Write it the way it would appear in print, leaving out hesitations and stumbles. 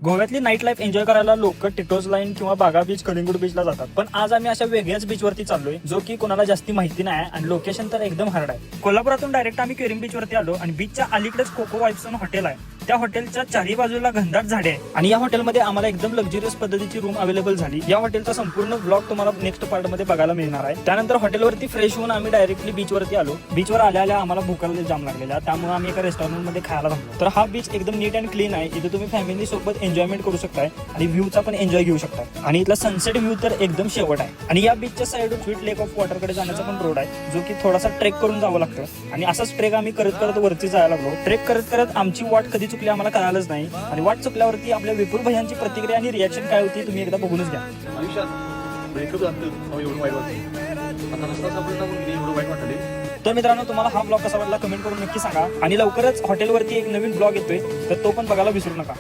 गोव्यातली night life enjoy करायला लोक टिटोज लाईन किंवा बागा बीच, कलिंगूट बीचला जातात. पण आज आम्ही अशा वेगळ्याच बीच वरती चाललोय जो की कोणाला जास्ती माहिती नाही आणि लोकेशन तर एकदम हार्ड आहे. कोल्हापुरातून डायरेक्ट आम्ही क्वेरिंग बीच वरती आलो आणि बीचच्या अलीकडेच कोको वाईब्स हॉटेल आहे. त्या हॉटेलच्या चारही बाजूला घनदाट झाडे आहे आणि या हॉटेलमध्ये आम्हाला एकदम लक्झरियस पद्धतीची रूम अवेलेबल झाली. या हॉटेलचा संपूर्ण ब्लॉग तुम्हाला नेक्स्ट पार्ट मध्ये बघायला मिळणार आहे. त्यानंतर हॉटेलवरती फ्रेश होऊन आम्ही डायरेक्टली बीच वरती आलो. बीचवर आल्या आम्हाला भूकाला जाम लागलेला, त्यामुळे आम्ही एका रेस्टॉरंट मध्ये खायला थांबलो. तर हा बीच एकदम नीट अँड क्लीन आहे. इथे तुम्ही फॅमिली सोबत एन्जॉयमेंट करू शकताय आणि व्ह्यूचा पण एन्जॉय घेऊ शकताय. आणि इथला सनसेट व्ह्यू तर एकदम शेवट आहे. आणि या बीचच्या साईडून स्वीट लेक ऑफ वॉटर कडे जाण्याचा पण रोड आहे, जो की थोडासा ट्रेक करून जावं लागतं. आणि असाच ट्रेक आम्ही करत करत वरती जायला लागलो. ट्रेक करत करत आमची वाट कधी चुकली आम्हाला कळालंच नाही. आणि वाट चुकल्यावरती आपल्या विपुल भैयांची प्रतिक्रिया आणि रिॲक्शन काय होती तुम्ही एकदा बघूनच घ्या. तर मित्रांनो, तुम्हाला हा ब्लॉग कसा वाटला कमेंट करून नक्की सांगा. आणि लवकरच हॉटेलवरती एक नवीन ब्लॉग येतोय, तर तो पण बघायला विसरू नका.